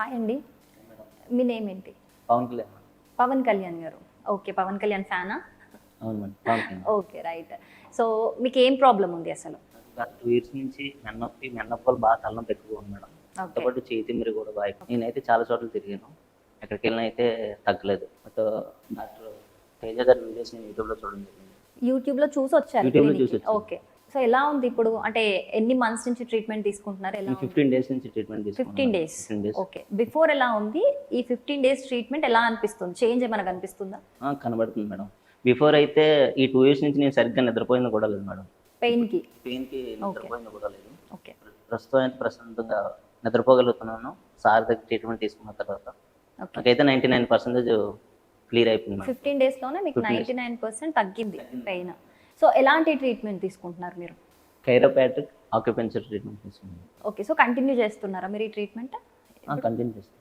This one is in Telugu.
హాయ్ అండి. మీ నేమ్ ఏంటి? పవన్ కళ్యాణ్ మేడం. పవన్ కళ్యాణ్ గారు. ఓకే. పవన్ కళ్యాణ్ ఫ్యానా? అవును madam. Pawan Kalyan. Okay. Right. So, మీకేం ప్రాబ్లమ్ ఉంది అసలు? నాకు 2 ఇయర్స్ నుంచి మెన్నొప్పులు బాగా తలనొప్పి ఎక్కువగా ఉంది మేడం. దాంతో ఓకే. పాటు చేయి తిమ్మిరి కూడా బాగా ఎక్కువ. నేనైతే చాలా చోట్ల తిరిగాను. ఎక్కడికెళ్ళినా అయితే తగ్గలేదు. బట్ డాక్టర్ తేజ గారి వీడియోస్ నేను యూట్యూబ్‌లో చూడడం జరిగింది. యూట్యూబ్‌లో చూసొచ్చారు యూట్యూబ్‌లో క్లినిక్‌కి. చూసొచ్చాను. ఓకే. సో, ఎలా ఉంది ఇప్పుడు? అంటే ఎన్ని మంత్స్ నుంచి ట్రీట్మెంట్ తీసుకుంటున్నారు? ఎలా నేను ఉంది? 15 డేస్ నుంచి ట్రీట్మెంట్ 15 తీసుకున్నాను. డేస్. 15 డేస్. ఓకే. బిఫోర్ ఎలా ఉంది? ఈ 15 డేస్ ట్రీట్మెంట్ ఎలా అనిపిస్తుంది? చేంజ్ ఏమైనా కనిపిస్తుందా? కనబడుతుంది మేడం. బిఫోర్ అయితే ఈ 2 ఇయర్స్ నుంచి నేను సరిగ్గా నిద్రపోయింది కూడా లేదు మేడం. పెయిన్‌కి. పెయిన్‌కి నిద్రపోయింది కూడా లేదు. ఓకే. ప్రస్తుతం అయితే ప్రశాంతంగా నిద్రపోగలుగుతున్నాను. సార్ దగ్గర ట్రీట్మెంట్ తీసుకున్న తర్వాత. ఓకే. నాకైతే 99% క్లియర్ అయిపోయింది మేడం. 15 డేస్‌లోనే మీకు 15 days. 99% తగ్గింది పెయిన్. సో, ఎలాంటి ట్రీట్మెంట్ తీసుకుంటున్నారు మీరు? కైరోపాటిక్, ఆక్యుపెన్చర్ ట్రీట్మెంట్ తీసుకున్నాను. ఓకే. సో, కంటిన్యూ చేస్తున్నారా మీరు ఈ ట్రీట్మెంట్? కంటిన్యూ చేస్తాను.